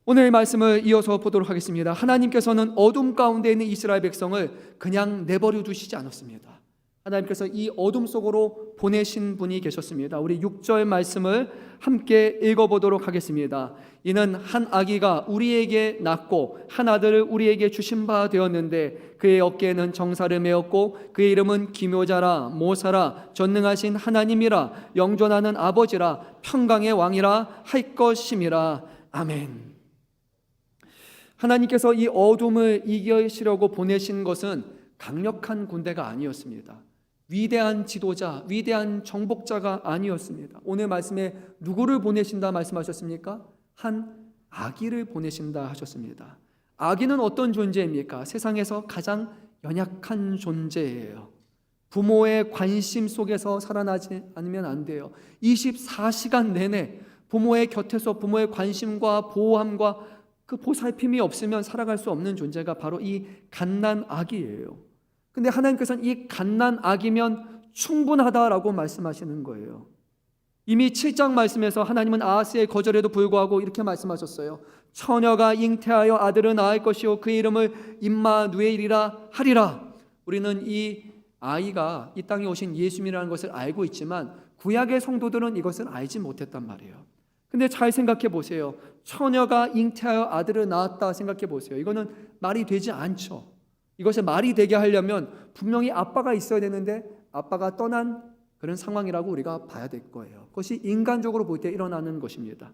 오늘 말씀을 이어서 보도록 하겠습니다. 하나님께서는 어둠 가운데 있는 이스라엘 백성을 그냥 내버려 두시지 않았습니다. 하나님께서 이 어둠 속으로 보내신 분이 계셨습니다. 우리 6절 말씀을 함께 읽어보도록 하겠습니다. 이는 한 아기가 우리에게 낳고 한 아들을 우리에게 주신 바 되었는데 그의 어깨에는 정사를 메었고 그의 이름은 기묘자라 모사라 전능하신 하나님이라 영존하는 아버지라 평강의 왕이라 할 것임이라. 아멘. 하나님께서 이 어둠을 이기시려고 보내신 것은 강력한 군대가 아니었습니다. 위대한 지도자, 위대한 정복자가 아니었습니다. 오늘 말씀에 누구를 보내신다 말씀하셨습니까? 한 아기를 보내신다 하셨습니다. 아기는 어떤 존재입니까? 세상에서 가장 연약한 존재예요. 부모의 관심 속에서 살아나지 않으면 안 돼요. 24시간 내내 부모의 곁에서 부모의 관심과 보호함과 그 보살핌이 없으면 살아갈 수 없는 존재가 바로 이 갓난 아기예요. 근데 하나님께서는 이 갓난 아기면 충분하다라고 말씀하시는 거예요. 이미 7장 말씀에서 하나님은 아하스의 거절에도 불구하고 이렇게 말씀하셨어요. 처녀가 잉태하여 아들을 낳을 것이요 그 이름을 임마누엘이라 하리라. 우리는 이 아이가 이 땅에 오신 예수님이라는 것을 알고 있지만 구약의 성도들은 이것을 알지 못했단 말이에요. 근데 잘 생각해 보세요. 처녀가 잉태하여 아들을 낳았다 생각해 보세요. 이거는 말이 되지 않죠. 이것이 말이 되게 하려면 분명히 아빠가 있어야 되는데 아빠가 떠난 그런 상황이라고 우리가 봐야 될 거예요. 그것이 인간적으로 볼 때 일어나는 것입니다.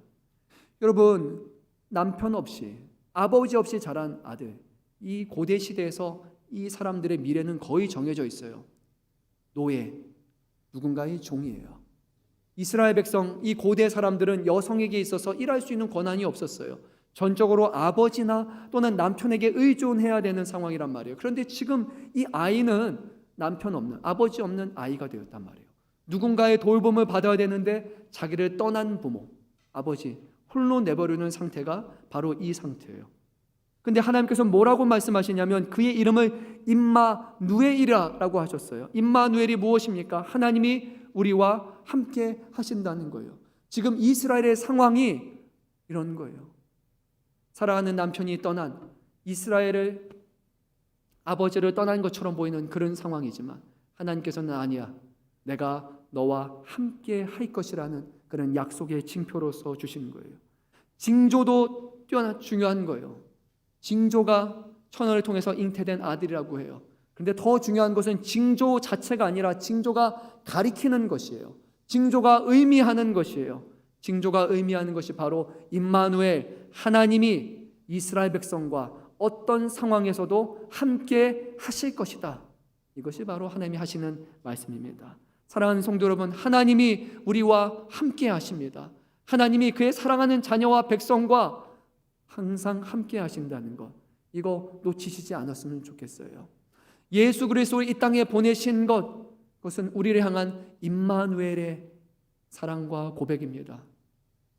여러분, 남편 없이 아버지 없이 자란 아들, 이 고대 시대에서 이 사람들의 미래는 거의 정해져 있어요. 노예, 누군가의 종이에요. 이스라엘 백성, 이 고대 사람들은 여성에게 있어서 일할 수 있는 권한이 없었어요. 전적으로 아버지나 또는 남편에게 의존해야 되는 상황이란 말이에요. 그런데 지금 이 아이는 남편 없는, 아버지 없는 아이가 되었단 말이에요. 누군가의 돌봄을 받아야 되는데 자기를 떠난 부모, 아버지 홀로 내버리는 상태가 바로 이 상태예요. 근데 하나님께서 뭐라고 말씀하시냐면 그의 이름을 임마누엘이라고 하셨어요. 임마누엘이 무엇입니까? 하나님이 우리와 함께 하신다는 거예요. 지금 이스라엘의 상황이 이런 거예요. 사랑하는 남편이 떠난, 이스라엘을 아버지를 떠난 것처럼 보이는 그런 상황이지만 하나님께서는 아니야, 내가 너와 함께 할 것이라는 그런 약속의 징표로서 주시는 거예요. 징조도 중요한 거예요. 징조가 처녀를 통해서 잉태된 아들이라고 해요. 그런데 더 중요한 것은 징조 자체가 아니라 징조가 가리키는 것이에요. 징조가 의미하는 것이에요. 징조가 의미하는 것이 바로 임마누엘, 하나님이 이스라엘 백성과 어떤 상황에서도 함께 하실 것이다. 이것이 바로 하나님이 하시는 말씀입니다. 사랑하는 성도 여러분, 하나님이 우리와 함께 하십니다. 하나님이 그의 사랑하는 자녀와 백성과 항상 함께 하신다는 것, 이거 놓치시지 않았으면 좋겠어요. 예수 그리스도를 이 땅에 보내신 것, 그것은 우리를 향한 임마누엘의 사랑과 고백입니다.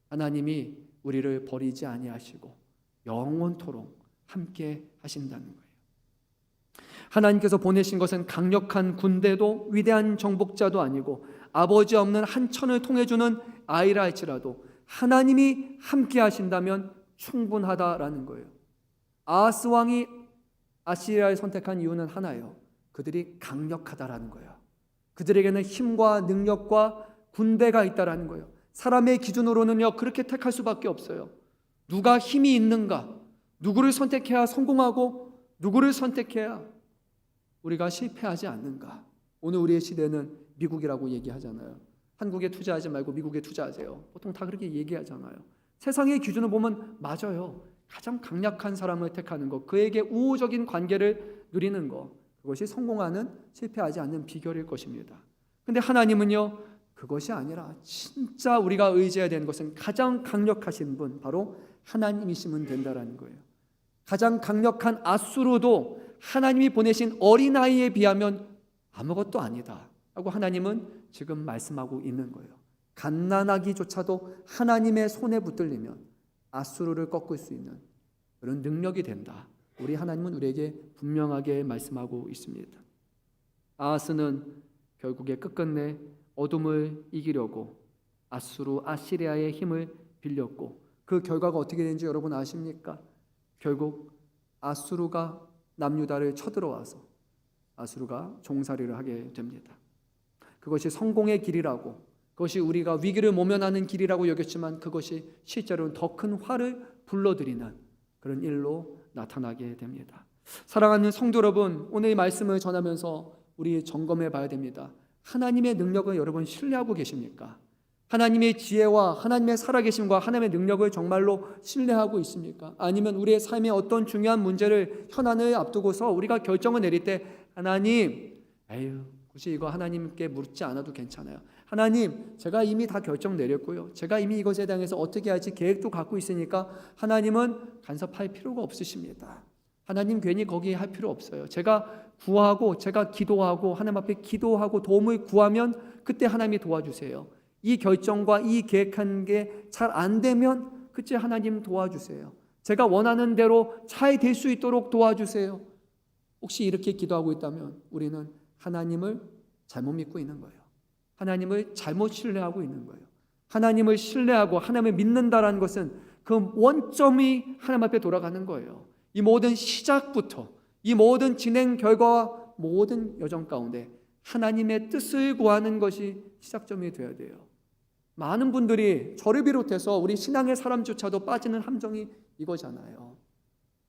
하나님이 우리를 버리지 아니하시고 영원토록 함께 하신다는 거예요. 하나님께서 보내신 것은 강력한 군대도 위대한 정복자도 아니고 아버지 없는 한 천을 통해주는 아이라 할지라도 하나님이 함께 하신다면 충분하다라는 거예요. 아하스 왕이 아시리아를 선택한 이유는 하나예요. 그들이 강력하다라는 거예요. 그들에게는 힘과 능력과 군대가 있다라는 거예요. 사람의 기준으로는요, 그렇게 택할 수밖에 없어요. 누가 힘이 있는가? 누구를 선택해야 성공하고 누구를 선택해야 우리가 실패하지 않는가? 오늘 우리의 시대는 미국이라고 얘기하잖아요. 한국에 투자하지 말고 미국에 투자하세요. 보통 다 그렇게 얘기하잖아요. 세상의 기준을 보면 맞아요. 가장 강력한 사람을 택하는 것, 그에게 우호적인 관계를 누리는 것, 그것이 성공하는, 실패하지 않는 비결일 것입니다. 그런데 하나님은요, 그것이 아니라 진짜 우리가 의지해야 되는 것은 가장 강력하신 분, 바로 하나님이시면 된다라는 거예요. 가장 강력한 아수르도 하나님이 보내신 어린아이에 비하면 아무것도 아니다 라고 하나님은 지금 말씀하고 있는 거예요. 갓난아기조차도 하나님의 손에 붙들리면 아수르를 꺾을 수 있는 그런 능력이 된다. 우리 하나님은 우리에게 분명하게 말씀하고 있습니다. 아하스는 결국에 끝끝내 어둠을 이기려고 아수르, 아시리아의 힘을 빌렸고 그 결과가 어떻게 되는지 여러분 아십니까? 결국 아수르가 남유다를 쳐들어와서 아수르가 종살이를 하게 됩니다. 그것이 성공의 길이라고, 그것이 우리가 위기를 모면하는 길이라고 여겼지만 그것이 실제로는 더 큰 화를 불러들이는 그런 일로 나타나게 됩니다. 사랑하는 성도 여러분, 오늘 이 말씀을 전하면서 우리 점검해 봐야 됩니다. 하나님의 능력을 여러분 신뢰하고 계십니까? 하나님의 지혜와 하나님의 살아계심과 하나님의 능력을 정말로 신뢰하고 있습니까? 아니면 우리의 삶의 어떤 중요한 문제를, 현안을 앞두고서 우리가 결정을 내릴 때 하나님, 에휴, 굳이 이거 하나님께 묻지 않아도 괜찮아요. 하나님, 제가 이미 다 결정 내렸고요. 제가 이미 이것에 대해서 어떻게 할지 계획도 갖고 있으니까 하나님은 간섭할 필요가 없으십니다. 하나님 괜히 거기에 할 필요 없어요. 제가 구하고 제가 기도하고 하나님 앞에 기도하고 도움을 구하면 그때 하나님이 도와주세요. 이 결정과 이 계획한 게 잘 안 되면 그때 하나님 도와주세요. 제가 원하는 대로 잘 될 수 있도록 도와주세요. 혹시 이렇게 기도하고 있다면 우리는 하나님을 잘못 믿고 있는 거예요. 하나님을 잘못 신뢰하고 있는 거예요. 하나님을 신뢰하고 하나님을 믿는다라는 것은 그 원점이 하나님 앞에 돌아가는 거예요. 이 모든 시작부터 이 모든 진행 결과와 모든 여정 가운데 하나님의 뜻을 구하는 것이 시작점이 되어야 돼요. 많은 분들이 저를 비롯해서 우리 신앙의 사람조차도 빠지는 함정이 이거잖아요.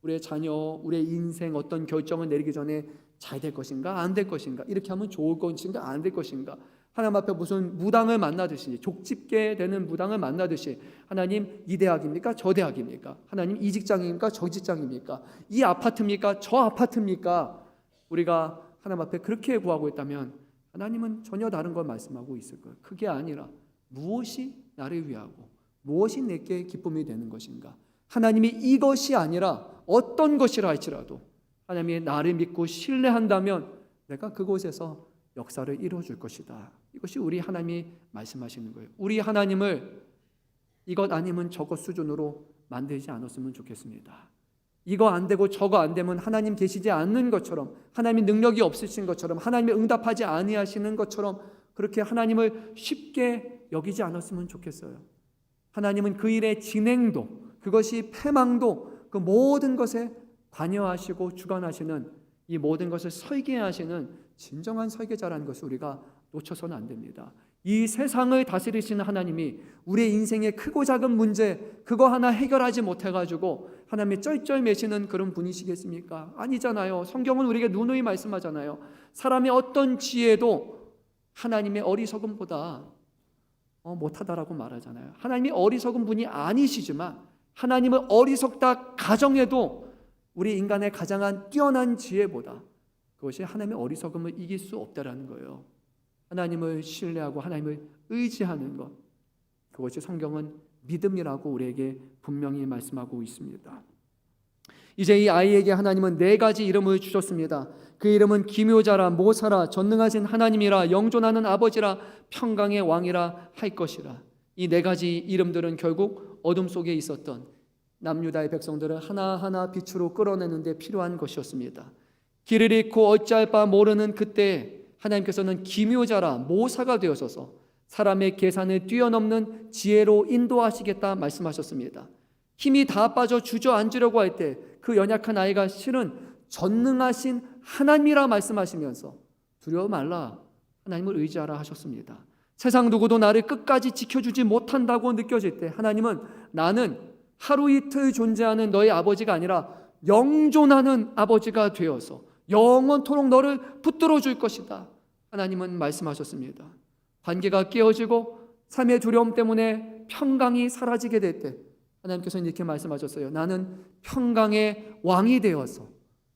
우리의 자녀, 우리의 인생 어떤 결정을 내리기 전에 잘 될 것인가 안 될 것인가, 이렇게 하면 좋을 것인가 안 될 것인가, 하나님 앞에 무슨 무당을 만나듯이, 족집게 되는 무당을 만나듯이 하나님 이 대학입니까 저 대학입니까, 하나님 이 직장입니까 저 직장입니까, 이 아파트입니까 저 아파트입니까, 우리가 하나님 앞에 그렇게 구하고 있다면 하나님은 전혀 다른 걸 말씀하고 있을 거예요. 그게 아니라 무엇이 나를 위하고 무엇이 내게 기쁨이 되는 것인가, 하나님이 이것이 아니라 어떤 것이라 할지라도 하나님이 나를 믿고 신뢰한다면 내가 그곳에서 역사를 이루어줄 것이다. 이것이 우리 하나님이 말씀하시는 거예요. 우리 하나님을 이것 아니면 저것 수준으로 만들지 않았으면 좋겠습니다. 이거 안 되고 저거 안 되면 하나님 계시지 않는 것처럼, 하나님의 능력이 없으신 것처럼, 하나님의 응답하지 아니하시는 것처럼 그렇게 하나님을 쉽게 여기지 않았으면 좋겠어요. 하나님은 그 일의 진행도, 그것이 패망도, 그 모든 것에 관여하시고 주관하시는, 이 모든 것을 설계하시는 진정한 설계자라는 것을 우리가 놓쳐서는 안 됩니다. 이 세상을 다스리시는 하나님이 우리의 인생의 크고 작은 문제 그거 하나 해결하지 못해가지고 하나님이 쩔쩔매시는 그런 분이시겠습니까? 아니잖아요. 성경은 우리에게 누누이 말씀하잖아요. 사람의 어떤 지혜도 하나님의 어리석음보다 못하다라고 말하잖아요. 하나님이 어리석은 분이 아니시지만 하나님을 어리석다 가정해도 우리 인간의 가장한 뛰어난 지혜보다 그것이 하나님의 어리석음을 이길 수 없다라는 거예요. 하나님을 신뢰하고 하나님을 의지하는 것, 그것이 성경은 믿음이라고 우리에게 분명히 말씀하고 있습니다. 이제 이 아이에게 하나님은 4가지 이름을 주셨습니다. 그 이름은 기묘자라, 모사라, 전능하신 하나님이라, 영존하는 아버지라, 평강의 왕이라 할 것이라. 이 4가지 이름들은 결국 어둠 속에 있었던 남유다의 백성들을 하나하나 빛으로 끌어내는 데 필요한 것이었습니다. 길을 잃고 어찌할 바 모르는 그때 하나님께서는 기묘자라, 모사가 되어서서 사람의 계산을 뛰어넘는 지혜로 인도하시겠다 말씀하셨습니다. 힘이 다 빠져 주저앉으려고 할 때 그 연약한 아이가 실은 전능하신 하나님이라 말씀하시면서 두려워 말라, 하나님을 의지하라 하셨습니다. 세상 누구도 나를 끝까지 지켜주지 못한다고 느껴질 때 하나님은 나는 하루 이틀 존재하는 너의 아버지가 아니라 영존하는 아버지가 되어서 영원토록 너를 붙들어 줄 것이다, 하나님은 말씀하셨습니다. 관계가 깨어지고 삶의 두려움 때문에 평강이 사라지게 될 때 하나님께서는 이렇게 말씀하셨어요. 나는 평강의 왕이 되어서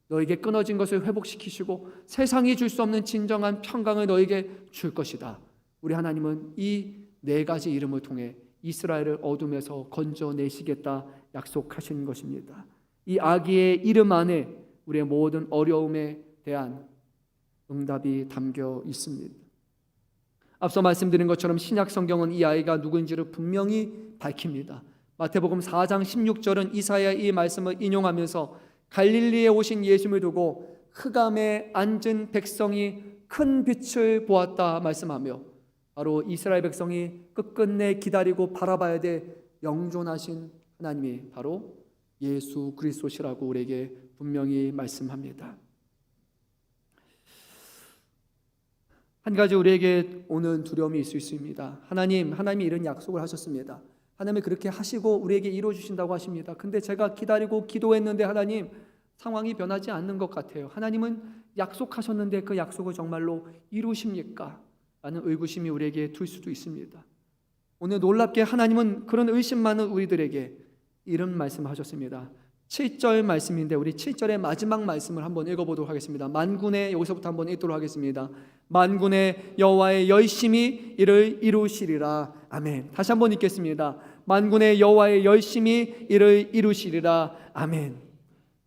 너에게 끊어진 것을 회복시키시고 세상이 줄 수 없는 진정한 평강을 너에게 줄 것이다. 우리 하나님은 이 4가지 이름을 통해 이스라엘을 어둠에서 건져내시겠다 약속하신 것입니다. 이 아기의 이름 안에 우리의 모든 어려움에 대한 응답이 담겨 있습니다. 앞서 말씀드린 것처럼 신약 성경은 이 아이가 누구인지를 분명히 밝힙니다. 마태복음 4장 16절은 이사야의 이 말씀을 인용하면서 갈릴리에 오신 예수님을 두고 흑암에 앉은 백성이 큰 빛을 보았다 말씀하며, 바로 이스라엘 백성이 끝끝내 기다리고 바라봐야 될 영존하신 하나님이 바로 예수 그리스도시라고 우리에게 분명히 말씀합니다. 한 가지 우리에게 오는 두려움이 있을 수 있습니다. 하나님이 이런 약속을 하셨습니다. 하나님이 그렇게 하시고 우리에게 이루어주신다고 하십니다. 근데 제가 기다리고 기도했는데 하나님 상황이 변하지 않는 것 같아요. 하나님은 약속하셨는데 그 약속을 정말로 이루십니까? 라는 의구심이 우리에게 들 수도 있습니다. 오늘 놀랍게 하나님은 그런 의심 많은 우리들에게 이런 말씀하셨습니다. 7절 말씀인데 우리 7절의 마지막 말씀을 한번 읽어보도록 하겠습니다. 만군의, 여기서부터 한번 읽도록 하겠습니다. 만군의 여호와의 열심히 이를 이루시리라. 아멘. 다시 한번 읽겠습니다. 만군의 여호와의 열심히 이를 이루시리라. 아멘.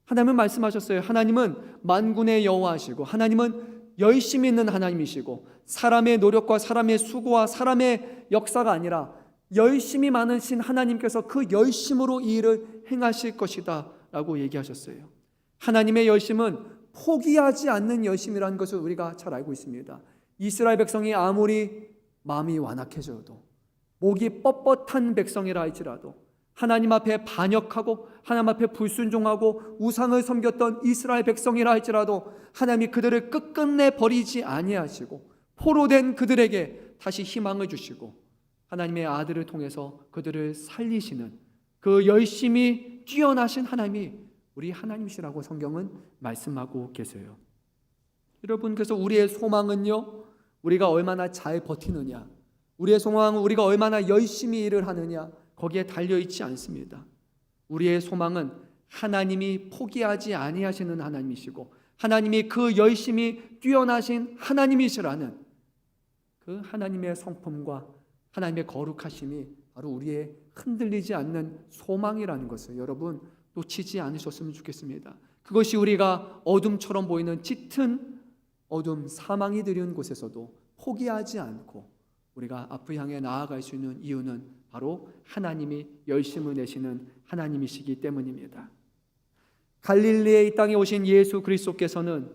하나님은 말씀하셨어요. 하나님은 만군의 여호와시고 하나님은 열심히 있는 하나님이시고 사람의 노력과 사람의 수고와 사람의 역사가 아니라 열심히 많으신 하나님께서 그 열심으로 이 일을 행하실 것이다 라고 얘기하셨어요. 하나님의 열심은 포기하지 않는 열심이라는 것을 우리가 잘 알고 있습니다. 이스라엘 백성이 아무리 마음이 완악해져도, 목이 뻣뻣한 백성이라 할지라도, 하나님 앞에 반역하고 하나님 앞에 불순종하고 우상을 섬겼던 이스라엘 백성이라 할지라도 하나님이 그들을 끝끝내 버리지 아니하시고 포로된 그들에게 다시 희망을 주시고 하나님의 아들을 통해서 그들을 살리시는 그 열심히 뛰어나신 하나님이 우리 하나님이시라고 성경은 말씀하고 계세요. 여러분, 그래서 우리의 소망은요, 우리가 얼마나 잘 버티느냐, 우리의 소망은 우리가 얼마나 열심히 일을 하느냐, 거기에 달려있지 않습니다. 우리의 소망은 하나님이 포기하지 아니하시는 하나님이시고 하나님이 그 열심히 뛰어나신 하나님이시라는 그 하나님의 성품과 하나님의 거룩하심이 바로 우리의 흔들리지 않는 소망이라는 것을 여러분 놓치지 않으셨으면 좋겠습니다. 그것이 우리가 어둠처럼 보이는 짙은 어둠, 사망이 드리운 곳에서도 포기하지 않고 우리가 앞을 향해 나아갈 수 있는 이유는 바로 하나님이 열심을 내시는 하나님이시기 때문입니다. 갈릴리의 이 땅에 오신 예수 그리스도께서는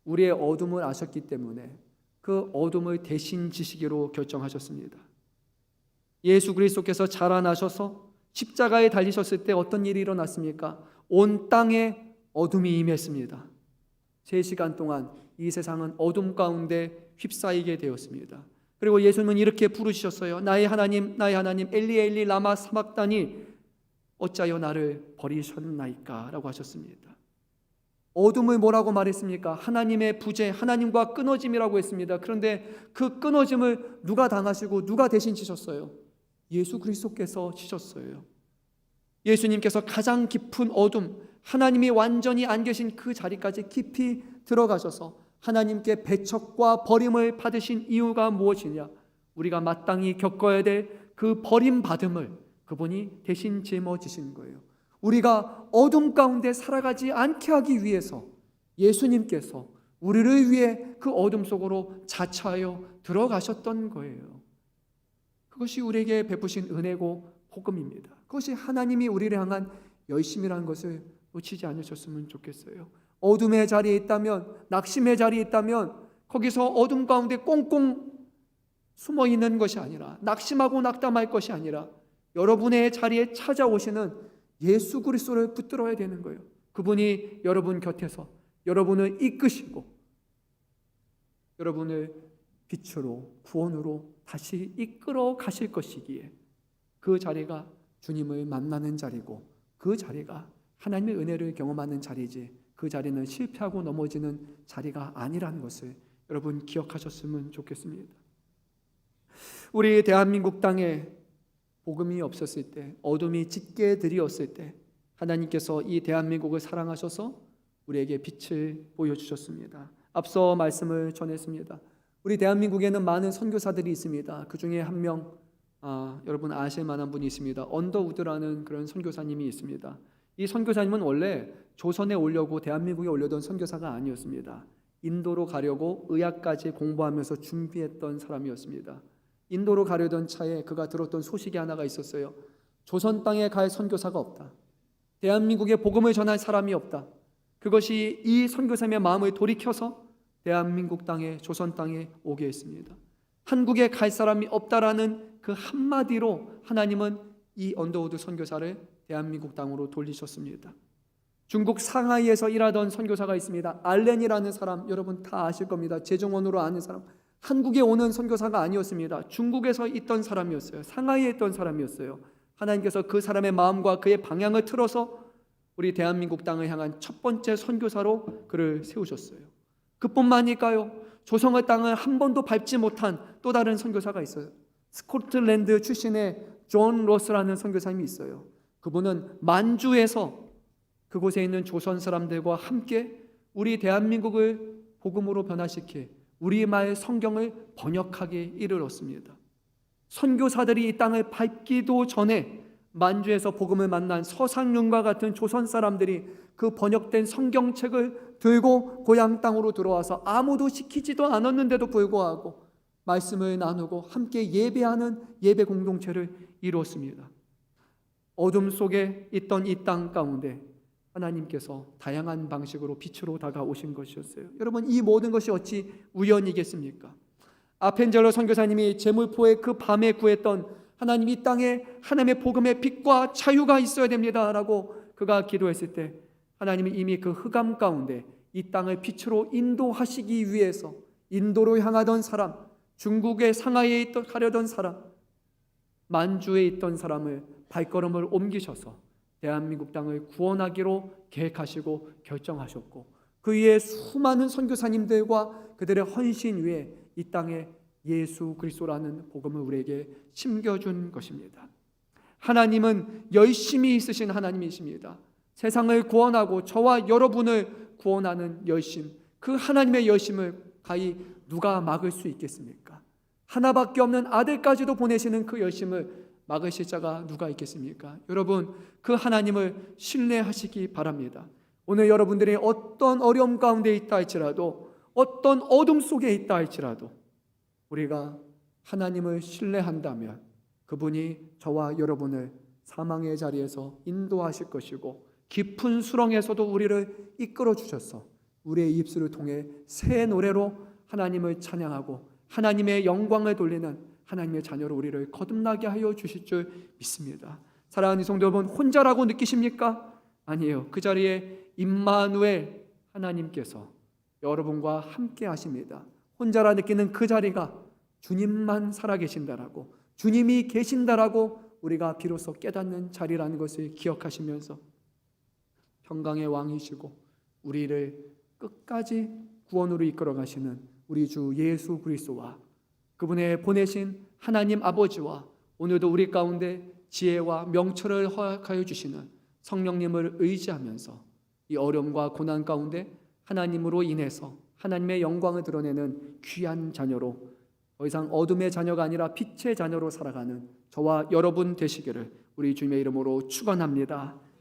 우리의 어둠을 아셨기 때문에 그 어둠을 대신 지시기로 결정하셨습니다. 예수 그리스도께서 자라나셔서 십자가에 달리셨을 때 어떤 일이 일어났습니까? 온 땅에 어둠이 임했습니다. 3시간 동안 이 세상은 어둠 가운데 휩싸이게 되었습니다. 그리고 예수님은 이렇게 부르셨어요. 나의 하나님, 나의 하나님, 엘리 엘리 라마 사박다니 어찌하여 나를 버리셨나이까 라고 하셨습니다. 어둠을 뭐라고 말했습니까? 하나님의 부재, 하나님과 끊어짐이라고 했습니다. 그런데 그 끊어짐을 누가 당하시고 누가 대신 지셨어요? 예수 그리스도께서 지셨어요. 예수님께서 가장 깊은 어둠, 하나님이 완전히 안 계신 그 자리까지 깊이 들어가셔서 하나님께 배척과 버림을 받으신 이유가 무엇이냐? 우리가 마땅히 겪어야 될 그 버림받음을 그분이 대신 짊어지신 거예요. 우리가 어둠 가운데 살아가지 않게 하기 위해서 예수님께서 우리를 위해 그 어둠 속으로 자처하여 들어가셨던 거예요. 그것이 우리에게 베푸신 은혜고 복음입니다. 그것이 하나님이 우리를 향한 열심이라는 것을 놓치지 않으셨으면 좋겠어요. 어둠의 자리에 있다면, 낙심의 자리에 있다면 거기서 어둠 가운데 꽁꽁 숨어 있는 것이 아니라, 낙심하고 낙담할 것이 아니라 여러분의 자리에 찾아오시는 예수 그리스도를 붙들어야 되는 거예요. 그분이 여러분 곁에서 여러분을 이끄시고 여러분을 빛으로, 구원으로 다시 이끌어 가실 것이기에 그 자리가 주님을 만나는 자리고 그 자리가 하나님의 은혜를 경험하는 자리지 그 자리는 실패하고 넘어지는 자리가 아니라는 것을 여러분 기억하셨으면 좋겠습니다. 우리 대한민국 땅에 복음이 없었을 때, 어둠이 짙게 드리웠을 때 하나님께서 이 대한민국을 사랑하셔서 우리에게 빛을 보여주셨습니다. 앞서 말씀을 전했습니다. 우리 대한민국에는 많은 선교사들이 있습니다. 그 중에 한 명 여러분 아실 만한 분이 있습니다. 언더우드라는 그런 선교사님이 있습니다. 이 선교사님은 원래 조선에 오려고 대한민국에 오려던 선교사가 아니었습니다. 인도로 가려고 의학까지 공부하면서 준비했던 사람이었습니다. 인도로 가려던 차에 그가 들었던 소식이 하나가 있었어요. 조선 땅에 갈 선교사가 없다. 대한민국에 복음을 전할 사람이 없다. 그것이 이 선교사님의 마음을 돌이켜서 대한민국 땅에, 조선 땅에 오게 했습니다. 한국에 갈 사람이 없다라는 그 한마디로 하나님은 이 언더우드 선교사를 대한민국 땅으로 돌리셨습니다. 중국 상하이에서 일하던 선교사가 있습니다. 알렌이라는 사람 여러분 다 아실 겁니다. 재정원으로 아는 사람. 한국에 오는 선교사가 아니었습니다. 중국에서 있던 사람이었어요. 상하이에 있던 사람이었어요. 하나님께서 그 사람의 마음과 그의 방향을 틀어서 우리 대한민국 땅을 향한 첫 번째 선교사로 그를 세우셨어요. 그뿐만일까요? 조선의 땅을 한 번도 밟지 못한 또 다른 선교사가 있어요. 스코틀랜드 출신의 존 로스라는 선교사님이 있어요. 그분은 만주에서 그곳에 있는 조선 사람들과 함께 우리 대한민국을 복음으로 변화시키 우리말 성경을 번역하게 이르렀습니다. 선교사들이 이 땅을 밟기도 전에 만주에서 복음을 만난 서상윤과 같은 조선 사람들이 그 번역된 성경책을 들고 고향 땅으로 들어와서 아무도 시키지도 않았는데도 불구하고 말씀을 나누고 함께 예배하는 예배 공동체를 이루었습니다. 어둠 속에 있던 이 땅 가운데 하나님께서 다양한 방식으로 빛으로 다가오신 것이었어요. 여러분, 이 모든 것이 어찌 우연이겠습니까? 아펜젤러 선교사님이 제물포의 그 밤에 구했던 하나님, 이 땅에 하나님의 복음의 빛과 자유가 있어야 됩니다 라고 그가 기도했을 때 하나님이 이미 그 흑암 가운데 이 땅을 빛으로 인도하시기 위해서 인도로 향하던 사람, 중국의 상하이에 가려던 사람, 만주에 있던 사람을 발걸음을 옮기셔서 대한민국 땅을 구원하기로 계획하시고 결정하셨고, 그 위에 수많은 선교사님들과 그들의 헌신 위에 이 땅에 예수 그리스도라는 복음을 우리에게 심겨준 것입니다. 하나님은 열심히 있으신 하나님이십니다. 세상을 구원하고 저와 여러분을 구원하는 열심, 그 하나님의 열심을 가히 누가 막을 수 있겠습니까? 하나밖에 없는 아들까지도 보내시는 그 열심을 막으실 자가 누가 있겠습니까? 여러분, 그 하나님을 신뢰하시기 바랍니다. 오늘 여러분들이 어떤 어려움 가운데 있다 할지라도, 어떤 어둠 속에 있다 할지라도 우리가 하나님을 신뢰한다면 그분이 저와 여러분을 사망의 자리에서 인도하실 것이고, 깊은 수렁에서도 우리를 이끌어 주셔서 우리의 입술을 통해 새 노래로 하나님을 찬양하고 하나님의 영광을 돌리는 하나님의 자녀로 우리를 거듭나게 하여 주실 줄 믿습니다. 사랑하는 성도 여러분, 혼자라고 느끼십니까? 아니에요. 그 자리에 임마누엘 하나님께서 여러분과 함께 하십니다. 혼자라 느끼는 그 자리가 주님만 살아계신다라고, 주님이 계신다라고 우리가 비로소 깨닫는 자리라는 것을 기억하시면서 평강의 왕이시고 우리를 끝까지 구원으로 이끌어 가시는 우리 주 예수 그리스도와 그분의 보내신 하나님 아버지와 오늘도 우리 가운데 지혜와 명철을 허락하여 주시는 성령님을 의지하면서 이 어려움과 고난 가운데 하나님으로 인해서 하나님의 영광을 드러내는 귀한 자녀로, 더 이상 어둠의 자녀가 아니라 빛의 자녀로 살아가는 저와 여러분 되시기를 우리 주님의 이름으로 축원합니다.